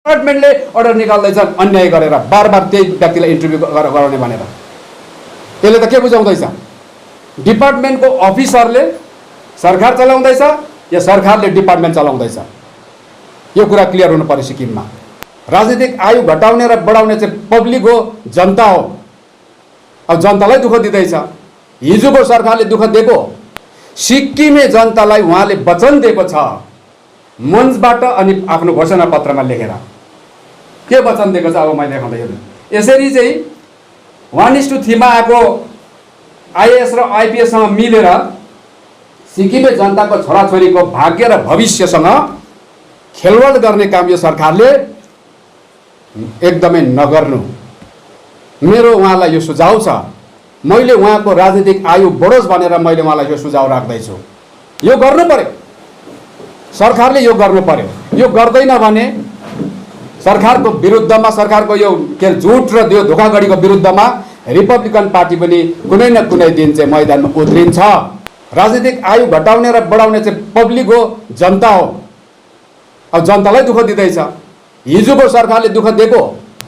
डिपार्टमेन्टले order निकाल्दैछ अन्याय गरेर बार त्यही व्यक्तिलाई इन्टरभ्यू गराउने भनेर। त्यसले त के बुझाउँदैछ? डिपार्टमेन्टको अफिसरले सरकार चलाउँदैछ या सरकारले डिपार्टमेन्ट चलाउँदैछ? यो कुरा क्लियर हुनु पर्यो सिक्किममा। राजनीतिक आयु घटाउने र बढाउने चाहिँ पब्लिक हो, जनता हो। अब जनतालाई दुःख दिँदैछ। हिजोको सरकारले दुःख दिएको, सिक्किमे जनतालाई उहाँले वचन दिएको छ मञ्चबाट अनि आफ्नो घोषणा पत्रमा लेखेर। के वचन दिएको छ अब मैले देखाउँदै हेर्नु। यसरी चाहिँ 1:3 मा आएको आइएएस र आइपिएससँग मिलेर सिक्किमे जनताको छोराछोरीको भाग्य र भविष्यसँग खेलवाड गर्ने काम यो सरकारले एकदमै नगर्नु। मेरो उहाँलाई यो सुझाव छ। मैले उहाँको राजनीतिक आयु बढोस् भनेर मैले उहाँलाई यो सुझाव राख्दैछु। यो गर्नु पर्यो, सरकारले यो गर्नु पर्यो। यो गर्दैन भने सरकारको विरुद्धमा, सरकारको यो के झुट र यो धोखाधडीको विरुद्धमा रिपब्लिकन पार्टी पनि कुनै न कुनै दिन चाहिँ मैदानमा उत्रिन्छ। राजनीतिक आयु घटाउने र बढाउने चाहिँ पब्लिक हो, जनता हो। अब जनतालाई दुःख दिँदैछ। हिजोको सरकारले दुःख दिएको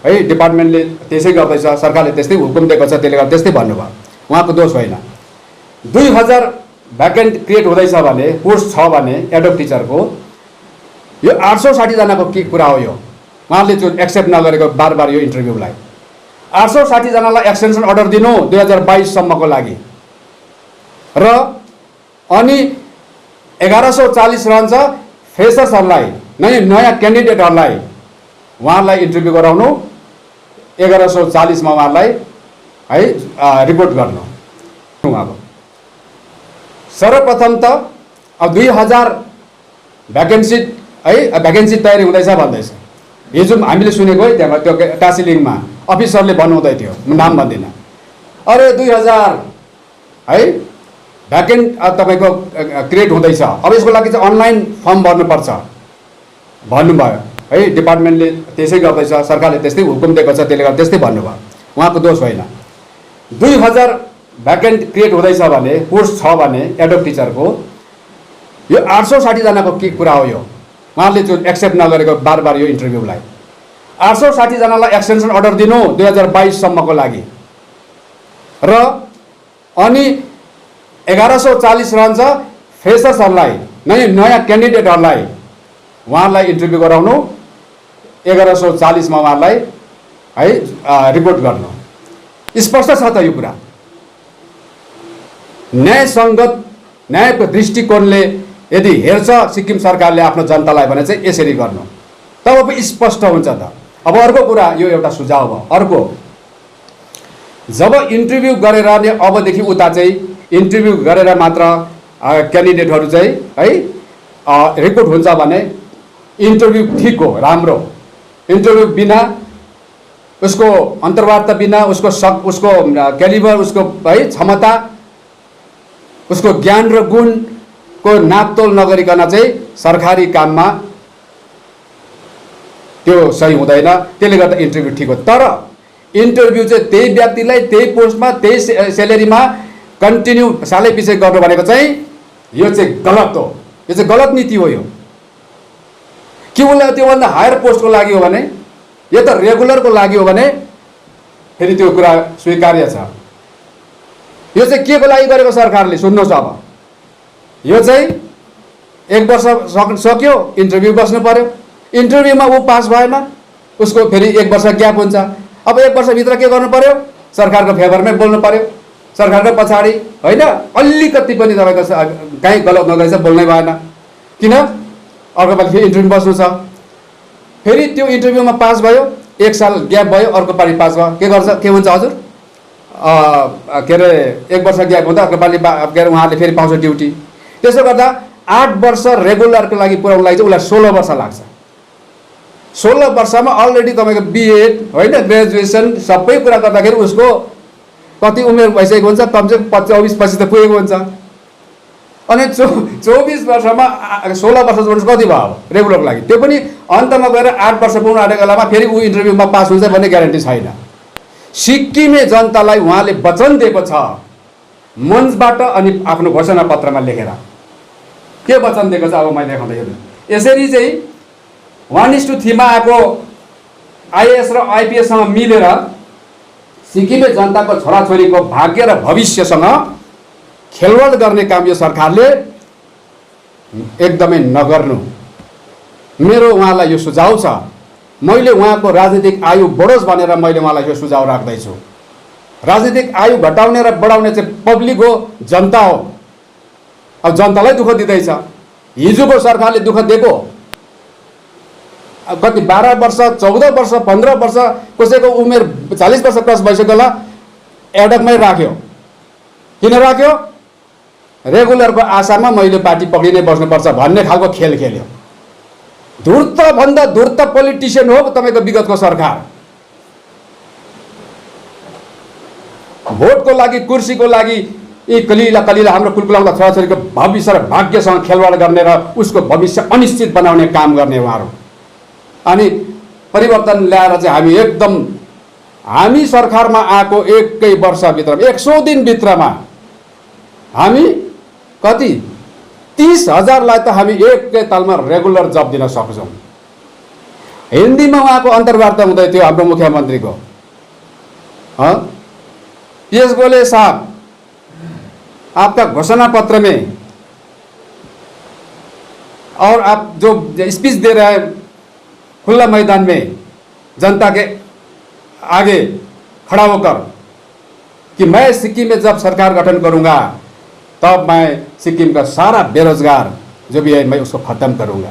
है, डिपार्टमेन्टले त्यसै गर्दैछ, सरकारले त्यस्तै हुकुम दिएको छ, त्यसले गर्दा त्यस्तै भन्नुभयो। उहाँको दोष होइन। 2000 भ्याकेन्ट क्रिएट हुँदैछ भने, पोस्ट छ भने एडोब टिचरको, यो 860 जनाको के कुरा हो? यो उहाँले जो एक्सेप्ट नगरेको बार बार यो इन्टरभ्यूलाई 860 जनालाई एक्सटेन्सन अर्डर दिनु 2022 सम्मको लागि र अनि 1140 रहन्छ फ्रेसर्सहरूलाई, नयाँ क्यान्डिडेटहरूलाई उहाँलाई इन्टरभ्यू गराउनु, 1140 मा उहाँलाई है रिपोर्ट गर्नु। उहाँको सर्वप्रथम त अब 2000 भ्याकेन्सी है, भ्याकेन्सी तयारी हुँदैछ भन्दैछ। हिजो हामीले सुनेको है, त्यहाँ त्यो टासिलिङमा अफिसरले भन्नुहुँदै थियो, म नाम भन्दिनँ। अरे 2000 है भ्याकेन्ट तपाईँको क्रिएट हुँदैछ, अब यसको लागि चाहिँ अनलाइन फर्म भर्नुपर्छ भन्नुभयो है। डिपार्टमेन्टले त्यसै गर्दैछ, सरकारले त्यस्तै हुकुम दिएको छ, त्यसले गर्दा त्यस्तै भन्नुभयो। उहाँको दोष होइन। 2000 भ्याकेन्ट क्रिएट हुँदैछ भने, पोस्ट छ भने एडोब टिचरको, यो 860 जनाको के कुरा हो? यो उहाँले जो एक्सेप्ट नगरेको बार बार यो इन्टरभ्यूलाई 860 जनालाई एक्सटेन्सन अर्डर दिनु 2022 सम्मको लागि र अनि 1140 रहन्छ फ्रेसर्सहरूलाई, नयाँ क्यान्डिडेटहरूलाई उहाँलाई इन्टरभ्यू गराउनु, 1140 मा उहाँलाई है रिपोर्ट गर्नु। स्पष्ट छ त यो कुरा। न्यायसङ्गत, न्यायको दृष्टिकोणले यदि हेर्छ सिक्किम सरकारले आफ्नो जनतालाई भने चाहिँ यसरी गर्नु, तब स्पष्ट हुन्छ त। अब अर्को कुरा, यो एउटा सुझाव हो। अर्को, जब इन्टरभ्यू गरेर नै अबदेखि उता चाहिँ इन्टरभ्यू गरेर मात्र क्यान्डिडेटहरू चाहिँ है रिक्रुट हुन्छ भने इन्टरभ्यू ठिक हो, राम्रो। इन्टरभ्यू बिना, उसको अन्तर्वार्ता बिना, उसको क्यालिबर, उसको है क्षमता, उसको ज्ञान र गुणको नापतोल नगरिकन चाहिँ सरकारी काममा त्यो सही हुँदैन। त्यसले गर्दा इन्टरभ्यू ठिक हो। तर इन्टरभ्यू चाहिँ त्यही व्यक्तिलाई त्यही पोस्टमा त्यही सेलेरीमा कन्टिन्यू सालै पछि गर्नु भनेको चाहिँ यो चाहिँ गलत हो। यो चाहिँ गलत नीति हो। यो के उसलाई त्योभन्दा हायर पोस्टको लागि हो भने, यो त रेगुलरको लागि हो भने फेरि त्यो कुरा स्वीकार्य छ। यो चाहिँ के को लागि गरेको सरकारले? सुन्नुहोस्, अब यो चाहिँ 1 वर्ष सक्यो, इन्टरभ्यू बस्नु पर्यो। इन्टरभ्यूमा ऊ पास भएन, उसको फेरि 1 वर्ष ग्याप हुन्छ। अब 1 वर्षभित्र के गर्नु पर्यो? सरकारको फेभरमै बोल्नु पर्यो, सरकारको पछाडि होइन। अलिकति पनि तपाईँको कहीँ गलत नगरेछ बोल्नै भएन। किन? अर्को पालि फेरि इन्टरभ्यू बस्नु छ। फेरि त्यो इन्टरभ्यूमा पास भयो, 1 साल ग्याप भयो, अर्को पालि पास भयो, के गर्छ? के हुन्छ हजुर? के अरे 1 वर्ष ग्याप हुँदा अर्को पालि के अरे उहाँले फेरि पाउँछ ड्युटी। त्यसो गर्दा 8 वर्ष रेगुलरको लागि पुऱ्याउनु लागि चाहिँ उसलाई 16 वर्ष लाग्छ। 16 वर्षमा अलरेडी तपाईँको बिएड होइन, ग्रेजुएसन सबै कुरा गर्दाखेरि उसको कति उमेर भइसकेको हुन्छ? कमसेकम 24-25 त पुगेको हुन्छ। अनि 24 वर्षमा 16 वर्ष जोड्नु कति भयो रेगुलरको लागि? त्यो पनि अन्तमा गएर 8 वर्ष पुग्नु आँटेको बेलामा फेरि ऊ इन्टरभ्यूमा पास हुन्छ भन्ने ग्यारेन्टी छैन। सिक्किमे जनतालाई उहाँले वचन दिएको छ मञ्चबाट अनि आफ्नो घोषणा पत्रमा लेखेर। के वचन दिएको छ अब मैले देखाउँदै हेर्नु। यसरी चाहिँ 1:3 मा आएको आइएएस र आइपिएससँग मिलेर सिक्किमे जनताको छोराछोरीको भाग्य र भविष्यसँग खेलवाड गर्ने काम यो सरकारले एकदमै नगर्नु। मेरो उहाँलाई यो सुझाव छ। मैले उहाँको राजनीतिक आयु बढोस् भनेर मैले उहाँलाई यो सुझाव राख्दैछु। राजनीतिक आयु घटाउने र बढाउने चाहिँ पब्लिक हो, जनता हो। अब जनतालाई दुःख दिँदैछ। हिजोको सरकारले दुःख दिएको कति 12 वर्ष 14 वर्ष 15 वर्ष कसैको उमेर 40 वर्ष क्रस भइसक्योला एडकमै राख्यो। किन राख्यो? रेगुलरको आशामा मैले पार्टी पक्रिनै बस्नुपर्छ भन्ने खालको खेल खेल्यो। धूर्तभन्दा धूर्त पोलिटिसियन हो तपाईँको विगतको सरकार। भोटको लागि, कुर्सीको लागि यी कलिला कलिला हाम्रो कुलकुलाउँदा छोराछोरीको भविष्य र भाग्यसँग खेलवाड गर्ने र उसको भविष्य अनिश्चित बनाउने काम गर्ने उहाँहरू। अनि परिवर्तन ल्याएर चाहिँ हामी एकदम हामी सरकारमा आएको एकै वर्षभित्र 100 दिनभित्रमा हामी कति 30,000लाई त हामी एकै तालमा रेगुलर जब दिन सक्छौँ। हिन्दीमा उहाँको अन्तर्वार्ता हुँदै थियो हाम्रो मुख्यमन्त्रीको। पीएस गोले साहब, आपका घोषणा पत्र में और आप जो स्पीच दे रहे हैं खुला मैदान में जनता के आगे खड़ा होकर कि मैं सिक्किम में जब सरकार गठन करूंगा तब मैं सिक्किम का सारा बेरोजगार जो भी है मैं उसको ख़त्म करूंगा।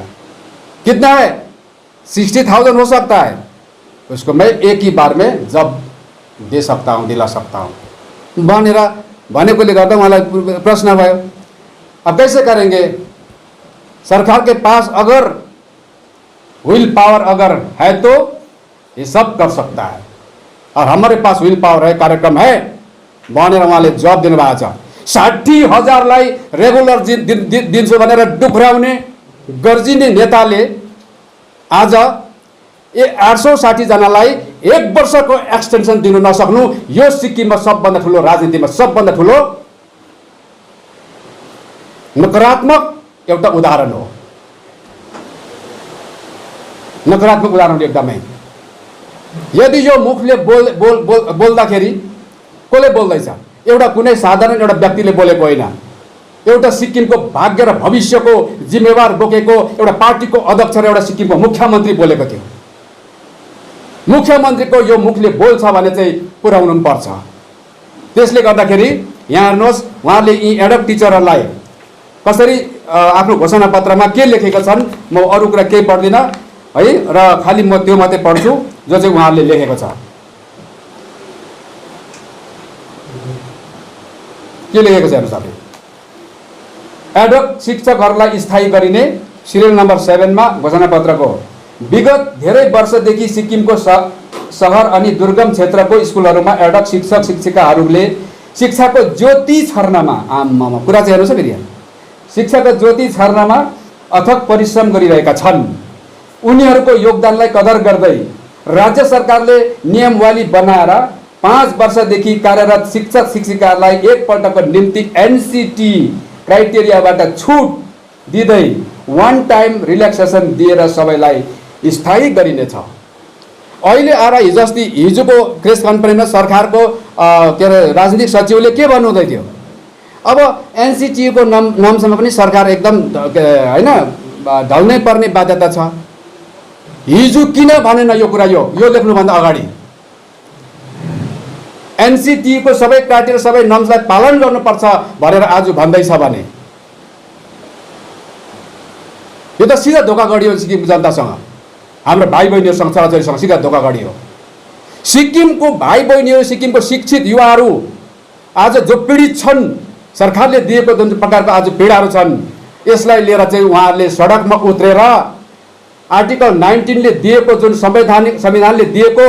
कितना है? 60,000 हो सकता है। उसको मैं एक ही बार में जब दे सकता हूँ, दिला सकता हूँ भनेर भनेकोले गर्दा उहाँलाई प्रश्न भयो, अब कैसे करेंगे? सरकार के पास अगर विल पावर अगर है तो ये सब कर सकता है और हमारे पास विल पावर है, कार्यक्रम है भनेर उहाँले जवाब दिनुभएको छ। 60,000लाई रेगुलर दिन्छु भनेर डुक्राउने गर्जिने नेताले आज 860 जनालाई 1 वर्षको एक्सटेन्सन दिनु नसक्नु यो सिक्किममा सबभन्दा ठुलो, राजनीतिमा सबभन्दा ठुलो नकारात्मक एउटा उदाहरण हो। नकारात्मक उदाहरण एकदमै। यदि यो मुखले बोल्दाखेरि कसले बोल्दैछ? एउटा कुनै साधारण एउटा व्यक्तिले बोलेको होइन, एउटा सिक्किमको भाग्य र भविष्यको जिम्मेवार बोकेको एउटा पार्टीको अध्यक्ष र एउटा सिक्किमको मुख्यमन्त्री बोलेको थियो। मुख्यमन्त्रीको यो मुखले बोल्छ भने चाहिँ पुर्याउनु पर्छ। त्यसले गर्दाखेरि यहाँ हेर्नुहोस्, उहाँले यी एडक टिचरहरूलाई कसरी आफ्नो घोषणा पत्रमा के लेखेका छन्, म अरू कुरा केही पढ्दिनँ है, र खालि म त्यो मात्रै पढ्छु जो चाहिँ उहाँले लेखेको छ। के लेखेको छ हेर्नुहोस्। एडक शिक्षकहरूलाई स्थायी गरिने सिरियल नम्बर 7 मा घोषणा पत्रको विगत धेरै वर्षदेखि सिक्किमको सहर अनि दुर्गम क्षेत्रको स्कुलहरूमा एडक शिक्षक शिक्षिकाहरूले शिक्षाको ज्योति छर्नमा कुरा चाहिँ हेर्नुहोस् फेरि यहाँ, शिक्षाको ज्योति छर्नमा अथक परिश्रम गरिरहेका छन्। उनीहरूको योगदानलाई कदर गर्दै राज्य सरकारले नियमावली बनाएर 5 वर्षदेखि कार्यरत शिक्षक शिक्षिकाहरूलाई एकपल्टको निम्ति एनसीटी क्राइटेरियाबाट छुट दिँदै 1 टाइम रिल्याक्सेसन दिएर सबैलाई स्थायी गरिनेछ। अहिले आएर हिजोको प्रेस कन्फरेन्समा सरकारको के अरे राजनीतिक सचिवले के भन्नुहुँदै थियो? अब एनसीटीको नामसम्म पनि सरकार एकदम होइन ढल्नै पर्ने बाध्यता छ। हिजो किन भनेन यो कुरा? यो लेख्नुभन्दा अगाडि एनसीटीको सबै क्राइटेरिया सबै नर्म्सलाई पालन गर्नुपर्छ भनेर आज भन्दैछ भने यो त सिधा धोकागडी हो सिक्किम जनतासँग, हाम्रो भाइ बहिनीहरूसँग, छोराछोरीसँग सिधा धोकागडी हो। सिक्किमको भाइ बहिनीहरू, सिक्किमको शिक्षित युवाहरू आज जो पीडित छन्, सरकारले दिएको जुन प्रकारको आज पीडाहरू छन्, यसलाई लिएर चाहिँ उहाँहरूले सडकमा उत्रेर आर्टिकल 19 ले दिएको जुन संविधानले दिएको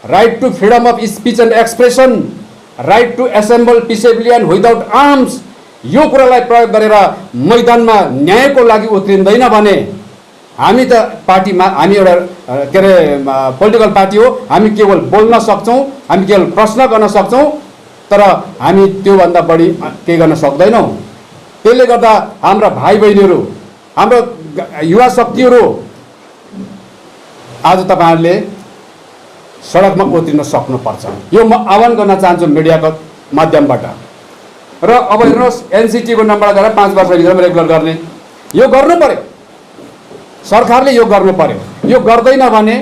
right to freedom of speech and expression, right to assemble peaceably and without arms, यो कुरालाई प्रयोग गरेर मैदानमा न्यायको लागि उत्रिँदैन भने हामी त पार्टीमा हामी एउटा के अरे पोलिटिकल पार्टी हो, हामी केवल बोल्न सक्छौँ, हामी केवल प्रश्न गर्न सक्छौँ, तर हामी त्योभन्दा बढी केही गर्न सक्दैनौँ। त्यसले गर्दा हाम्रा भाइ बहिनीहरू, हाम्रो युवा शक्तिहरू आज तपाईहरुले सडकमा उत्रिन सक्नुपर्छ। यो म आह्वान गर्न चाहन्छु मिडियाको माध्यमबाट। र अब हेर्नुहोस्, एनसीटी को नम्बर गरेर 5 वर्षभित्रमा रेगुलर गर्ने यो गर्नु पर्यो, सरकारले यो गर्नु पर्यो। यो गर्दैन भने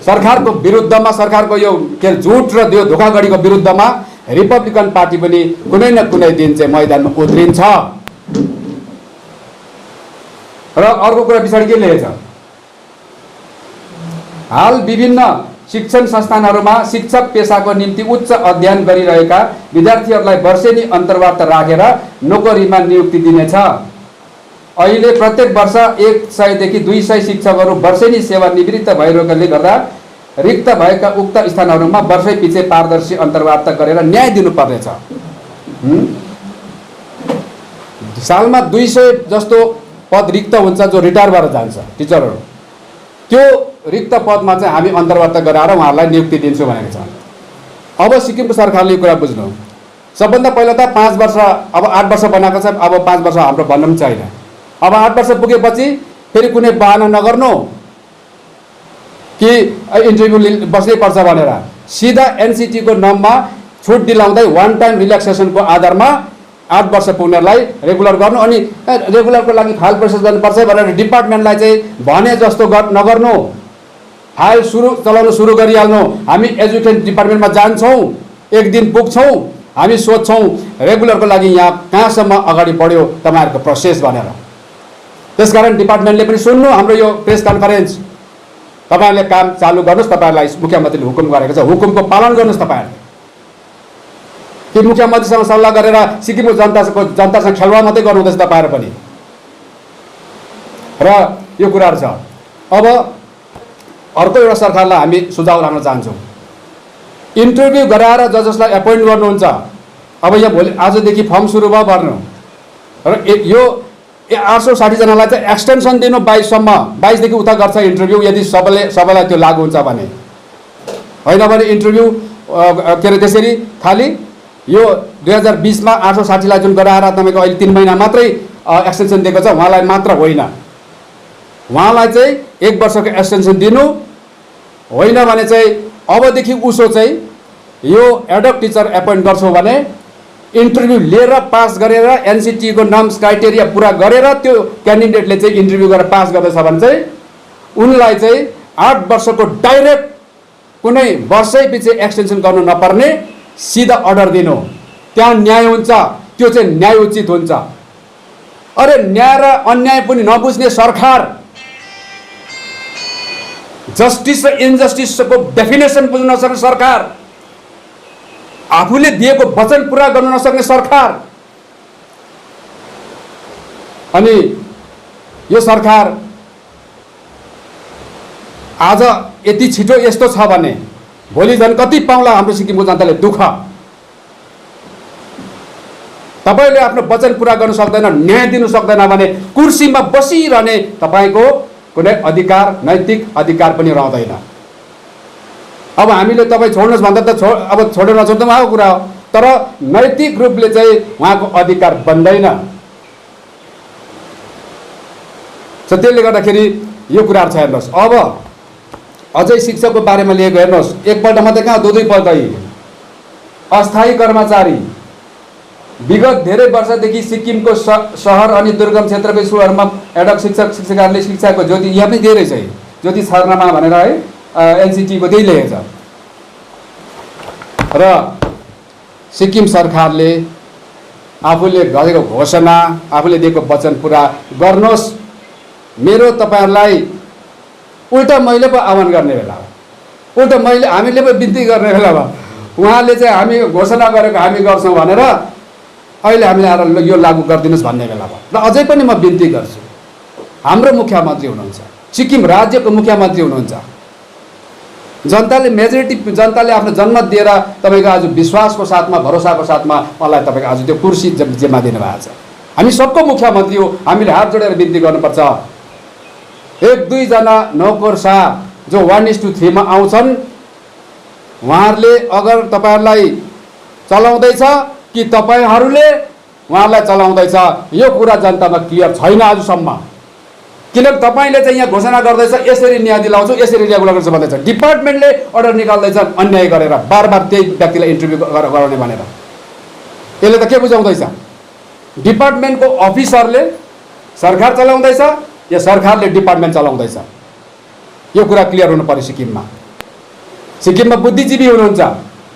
सरकारको विरुद्धमा, सरकारको यो के झुट र यो धोखाधडीको विरुद्धमा रिपब्लिकन पार्टी पनि कुनै न कुनै दिन चाहिँ मैदानमा उत्रिन्छ। र अर्को कुरा पछाडि के लेखेछ, हाल विभिन्न शिक्षण संस्थानहरूमा शिक्षक पेशाको निम्ति उच्च अध्ययन गरिरहेका विद्यार्थीहरूलाई वर्षेनी अन्तर्वार्ता राखेर नोकरीमा नियुक्ति दिनेछ। अहिले प्रत्येक वर्ष 100 देखि 200 शिक्षकहरू वर्षेनी सेवानिवृत्त भइरहेकाले गर्दा रिक्त भएका उक्त स्थानहरूमा वर्षै पछि पारदर्शी अन्तर्वार्ता गरेर न्याय दिनुपर्नेछ। सालमा 200 जस्तो पद रिक्त हुन्छ जो रिटायर भएर जान्छ टिचरहरू, त्यो रिक्त पदमा चाहिँ हामी अन्तर्वार्ता गराएर उहाँहरूलाई नियुक्ति दिन्छु भनेको छ। अब सिक्किमको सरकारले यो कुरा बुझ्नु, सबभन्दा पहिला त 5 वर्ष, अब 8 वर्ष बनाएको छ, अब 5 वर्ष हाम्रो भन्न पनि छैन। अब 8 वर्ष पुगेपछि फेरि कुनै बहाना नगर्नु कि इन्टरभ्यू बस्नै पर्छ भनेर, सिधा एनसीटी को नाममा छुट दिलाउँदै वान टाइम रिल्याक्सेसनको आधारमा 8 वर्ष पुग्नेलाई रेगुलर गर्नु। अनि रेगुलरको लागि फाइल प्रोसेस गर्नुपर्छ भनेर डिपार्टमेन्टलाई चाहिँ भने जस्तो नगर्नु, फाइल चलाउनु सुरु गरिहाल्नु। हामी एजुकेसन डिपार्टमेन्टमा जान्छौँ, एक दिन पुग्छौँ, हामी सोध्छौँ रेगुलरको लागि यहाँ कहाँसम्म अगाडि बढ्यो तपाईँहरूको प्रोसेस भनेर। त्यसकारण डिपार्टमेन्टले पनि सुन्नु हाम्रो यो प्रेस कन्फरेन्स, तपाईहरुले काम चालु गर्नुस्। तपाईहरुलाई मुख्यमन्त्रीले हुकुम गरेको छ, हुकुमको पालन गर्नुस्। तपाईहरुले कि मुख्यमन्त्रीसँग सल्लाह गरेर सिक्किमको जनतासँग खेलवाड मात्रै गर्नु हुँदैछ तपाईहरु पनि। र यो कुराहरु छ। अब अर्को एउटा सरकारलाई हामी सुझाव राख्न चाहन्छौँ, इन्टरभ्यू गराएर जसलाई एपोइन्ट गर्नुहुन्छ, अब यहाँ भोलि आजदेखि फर्म सुरु भयो भर्नु, र यो 860 जनालाई चाहिँ एक्सटेन्सन दिनु 22 सम्म, 22 देखि उता गर्छ इन्टरभ्यू, यदि सबैलाई त्यो लागू हुन्छ भने। होइन भने इन्टरभ्यू के अरे त्यसरी खाली यो 2020 मा 860 लाई जुन गराएर तपाईको अहिले 3 महिना मात्रै एक्सटेन्सन दिएको छ, उहाँलाई मात्र होइन, उहाँलाई चाहिँ 1 वर्षको एक्सटेन्सन दिनु। होइन भने चाहिँ अबदेखि उसो चाहिँ यो एडक टिचर एपोइन्ट गर्छौ भने इन्टरभ्यू लिएर पास गरेर एनसीटी को नर्म्स क्राइटेरिया पूरा गरेर त्यो क्यान्डिडेटले चाहिँ इन्टरभ्यू गरेर पास गर्दैछ भने चाहिँ उनलाई चाहिँ 8 वर्षको डाइरेक्ट कुनै वर्षै पछि एक्सटेन्सन गर्नु नपर्ने सिधा अर्डर दिनु। त्यहाँ न्याय हुन्छ, त्यो चाहिँ न्याय उचित हुन्छ। अरे न्याय र अन्याय पनि नबुझ्ने सरकार, जस्टिस र इनजस्टिसको डेफिनेसन बुझ्न नसक्ने सरकार, आफूले दिएको वचन पूरा गर्न नसक्ने सरकार। अनि यो सरकार आज यति छिटो यस्तो छ भने भोलि झन् कति पाउला हाम्रो सिक्किमको जनताले दुःख। तपाईले आफ्नो वचन पूरा गर्न सक्दैन, न्याय दिन सक्दैन भने कुर्सीमा बसिरहने तपाईको कुनै अधिकार, नैतिक अधिकार पनि रहँदैन। अब हामीले तपाई छोड्नुस् भन्दा त अब छोड्न नछोड्नु उहाँको कुरा हो, तर नैतिक रूपले चाहिँ उहाँको अधिकार बन्दैन। त्यसले गर्दाखेरि यो कुराहरु छ। हेर्नुहोस्, अब अझै शिक्षकको बारेमा लिएको हेर्नुहोस्, एकपल्ट मात्रै कहाँ दुई पल्ट अस्थायी कर्मचारी विगत धेरै वर्षदेखि सिक्किमको शहर अनि दुर्गम क्षेत्रको स्कुलहरूमा एडक शिक्षक शिक्षिकाहरूले शिक्षाको ज्योति यहाँ पनि दिइरहेछ, ज्योति छर्नमा भनेर है एनसीटी को त्यही लेखेछ। र सिक्किम सरकारले आफूले गरेको घोषणा, आफूले दिएको वचन पूरा गर्नुहोस्। मेरो तपाईहरुलाई उल्टा मैले पो आह्वान गर्ने बेला हो, उल्टा मैले हामीले पो बिन्ती गर्ने बेला भयो। उहाँले चाहिँ हामी घोषणा गरेको हामी गर्छौँ भनेर अहिले हामीले आएर यो लागू गरिदिनुस् भन्ने बेला भयो। र अझै पनि म बिन्ती गर्छु, हाम्रो मुख्यमन्त्री हुनुहुन्छ, सिक्किम राज्यको मुख्यमन्त्री हुनुहुन्छ, जनताले मेजोरिटी जनताले आफ्नो जनमत दिएर तपाईको आज विश्वासको साथमा भरोसाको साथमा मलाई तपाईको आज त्यो कुर्सी जिम्मा दिनुभएको छ। हामी सबको मुख्यमन्त्री हो, हामीले हात जोडेर बिन्ती गर्नुपर्छ। 1-2 जना नौकरशाह जो 1:3 मा आउँछन्, उहाँहरूले अगर तपाईहरुलाई चलाउँदैछ कि तपाईहरुले उहाँलाई चलाउँदैछ, यो कुरा जनतामा क्लियर छैन। आजसम्म किनकि तपाईँले चाहिँ यहाँ घोषणा गर्दैछ यसरी न्याय दिलाउँछु यसरी रेगुलर गर्छु भन्दैछ, डिपार्टमेन्टले अर्डर निकाल्दैछ अन्याय गरेर बार त्यही व्यक्तिलाई इन्टरभ्यू गराउने भनेर। यसले त के बुझाउँदैछ? डिपार्टमेन्टको अफिसरले सरकार चलाउँदैछ या सरकारले डिपार्टमेन्ट चलाउँदैछ? यो कुरा क्लियर हुनु पर्यो। सिक्किममा बुद्धिजीवी हुनुहुन्छ,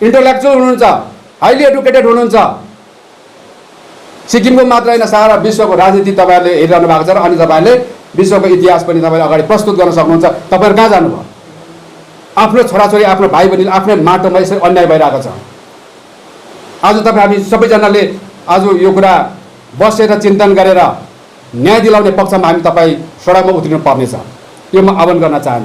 इन्टलेक्चुअल हुनुहुन्छ, हाइली एडुकेटेड हुनुहुन्छ। सिक्किमको मात्र होइन सारा विश्वको राजनीति तपाईँहरूले हेरिरहनु भएको छ र अनि तपाईँहरूले विश्वको इतिहास पनि तपाईँले अगाडि प्रस्तुत गर्न सक्नुहुन्छ। तपाईँहरू कहाँ जानुभयो? आफ्नो छोराछोरी आफ्नो भाइ बहिनीले आफ्नै माटोमा यसरी अन्याय भइरहेको छ। आज तपाईँ हामी सबैजनाले आज यो कुरा बसेर चिन्तन गरेर न्याय दिलाउने पक्षमा हामी तपाईँ सडकमा उत्रिनु पर्नेछ। यो म आह्वान गर्न चाहन्छु।